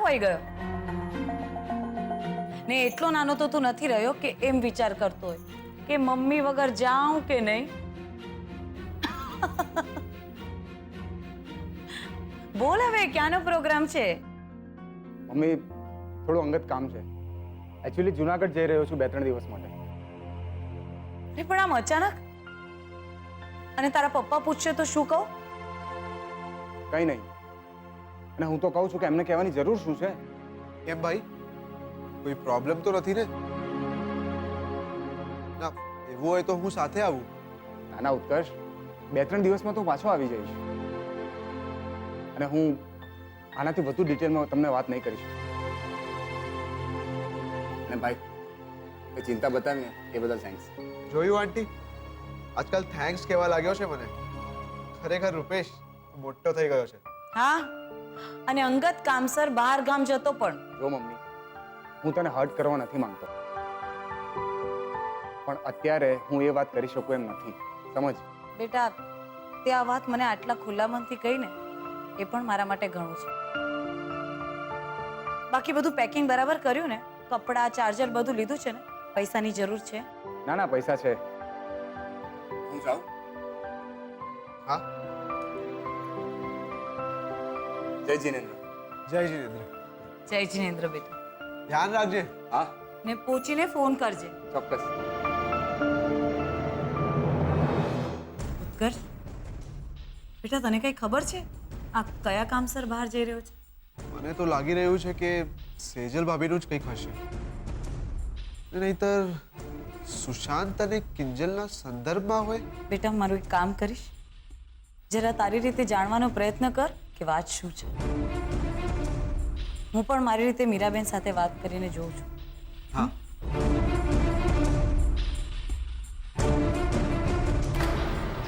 ખોવાઈ ગયો? ને એટલો નાનો તો તું નથી રહ્યો કે એમ વિચાર કરતો હોય કે મમ્મી વગર જાઉં કે નહીં. બોલ હવે, ક્યાંનો પ્રોગ્રામ છે? મમ્મી, થોડું અંગત કામ છે. એકચ્યુઅલી જુનાગઢ જઈ રહ્યો છું 2-3 દિવસ માટે. અરે પણ આમ અચાનક? અને તારા પપ્પા પૂછશે તો શું કહું? કંઈ નહીં. અને હું તો કહું છું કે એમને કહેવાની જરૂર શું છે? કેમ ભાઈ, કોઈ પ્રોબ્લેમ તો નથી ને? ના, એવું હોય તો હું સાથે આવું. નાના ઉત્કર્ષ, 2-3 દિવસમાં તો પાછો આવી જઈશ. અને હું આનાથી વધુ ડિટેલમાં તમને વાત નહીં કરીશ. અને ભાઈ, એ ચિંતા બતાવીને એ બદલ થેન્ક્સ. જોયું આંટી, આજકાલ થેન્ક્સ કહેવા લાગ્યો છે મને. ખરેખર રૂપેશ મોટો થઈ ગયો છે. હા, અને અંગત કામસર બહાર ગામ જતો પણ. જો મમ્મી, હું તને હર્ટ કરવા નથી માંગતો, પણ અત્યારે હું એ વાત કરી શકું એમ નથી. સમજ બેટા, તે આ વાત મને આટલા ખુલ્લા મનથી કહીને એ પણ મારા માટે ઘણું છે. બાકી બધું પેકિંગ બરાબર કર્યું ને? કપડાં, ચાર્જર બધું લીધું છે ને? પૈસાની જરૂર છે? ના ના, પૈસા છે. હું જાઉં? હા, જય જીનેન્દ્ર. જય જીનેન્દ્ર. જય જીનેન્દ્ર બેટા. ધ્યાન રાખજે. હા, ને પહોંચીને ફોન કરજે. ચોક્કસ. ઉત્કર્ષ બેટા, તને કઈ ખબર છે આ કયા કામસર બહાર જઈ રહ્યો છે? મને તો લાગી રહ્યું છે કે સેજલ ભાભીનું જ કંઈક હશે. નહીંતર સુશાંત અને કિંજલના સંદર્ભમાં હોય. બેટા, મારું એક કામ કરીશ, જરા તારી રીતે જાણવાનો પ્રયત્ન કર કે વાત શું છે. હું પણ મારી રીતે મીરાબેન સાથે વાત કરીને જોઉં છું. હા,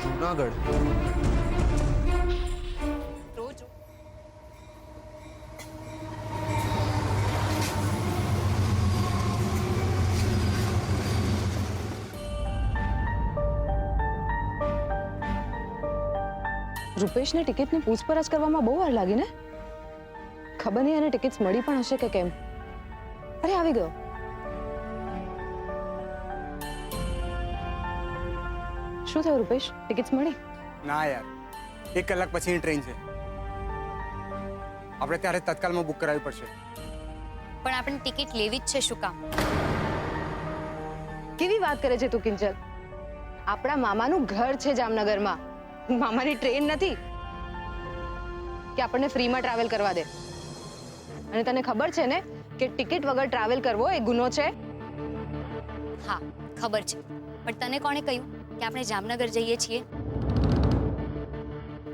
જુનાગઢ. રૂપેશને ટિકિટની પૂછપરછ કરવામાં બહુ વાર લાગી ને? ખબર નહીં એને ટિકિટ્સ મળી પણ હશે કે કેમ. અરે આવી ગયો. શું થયું રૂપેશ, ટિકિટ્સ મળી? ના યાર, 1 કલાક પછીની ટ્રેન છે. આપણે ત્યારે તત્કાલમાં બુક કરાવવી પડશે. પણ આપણે ટિકિટ લેવી જ છે, શું કામ? કેવી વાત કરે છે તું કિંજલ? આપણા મામાનું ઘર છે જામનગરમાં. મામાની ટ્રેન નથી કે આપણને ફ્રીમાં ટ્રાવેલ કરવા દે. અને તને ખબર છે ને કે ટિકિટ વગર ટ્રાવેલ કરવો એ ગુનો છે? હા, ખબર છે. પણ તને કોણે કહ્યું કે આપણે જામનગર જઈએ છીએ?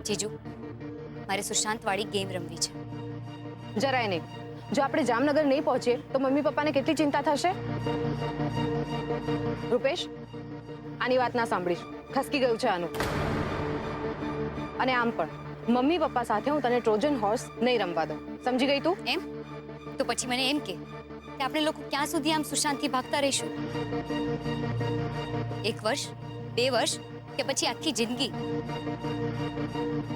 જીજુ, મારે સુશાંતવાળી ગેમ રમવી છે. જરાય નહીં. જો આપણે જામનગર નહીં પહોંચીએ તો મમ્મી પપ્પાને કેટલી ચિંતા થશે. રૂપેશ, આની વાત ના સાંભળીશ. ખસકી ગયું છે આનું. અને આમ પણ મમ્મી પપ્પા સાથે હું તને ટ્રોજન હોર્સ નહીં રમવા દઉં. સમજી ગઈ તું? એમ તો પછી મને એમ કે આપણે લોકો ક્યાં સુધી આમ સુશાંતથી ભાગતા રહીશું? 1 વર્ષ, 2 વર્ષ કે પછી આખી જિંદગી?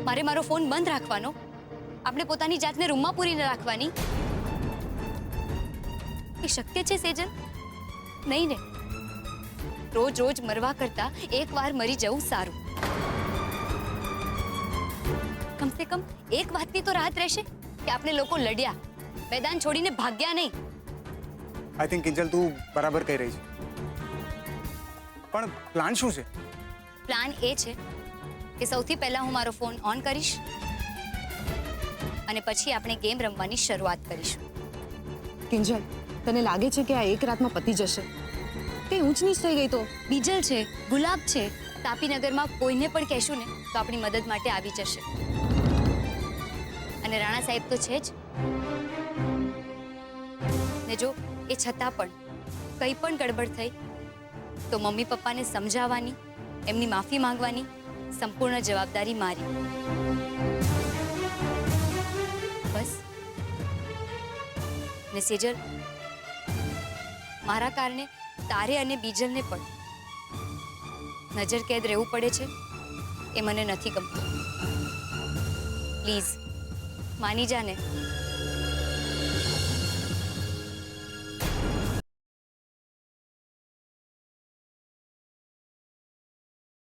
મારે મારો ફોન બંધ રાખવાનો, આપણે પોતાની જાતને રૂમમાં પૂરીને રાખવાની? એ શક્ય છે સેજલ? નહીં ને. રોજ રોજ મરવા કરતા એકવાર મરી જવું સારું. કમસે કમ એક વાતની તો રાહત રહેશે કે આપણે લોકો લડ્યા, મેદાન છોડીને ભાગ્યા નહીં. આઈ થિંક કિંજલ, તું બરાબર કહી રહી છે. પણ પ્લાન શું છે? પ્લાન એ છે કે સૌથી પહેલા હું મારો ફોન ઓન કરીશ અને પછી આપણે ગેમ રમવાની શરૂઆત કરીશું. કિંજલ, તને લાગે છે કે આ એક રાતમાં પતી જશે? કઈ ઊંચ નીચ થઈ ગઈ તો? બીજલ છે, ગુલાબ છે, તાપીનગરમાં કોઈને પણ કહેશું ને તો આપણી મદદ માટે આવી જશે. અને રાણા સાહેબ તો છે જ ને. જો એ છતાં પણ કંઈ પણ ગડબડ થઈ તો મમ્મી પપ્પાને સમજાવવાની, એમની માફી માંગવાની સંપૂર્ણ જવાબદારી મારી. બસ. ને સેજલ, મારા કારણે તારે અને બીજલને પણ નજર કેદ રહેવું પડે છે એ મને નથી ગમતું. પ્લીઝ માની જા ને.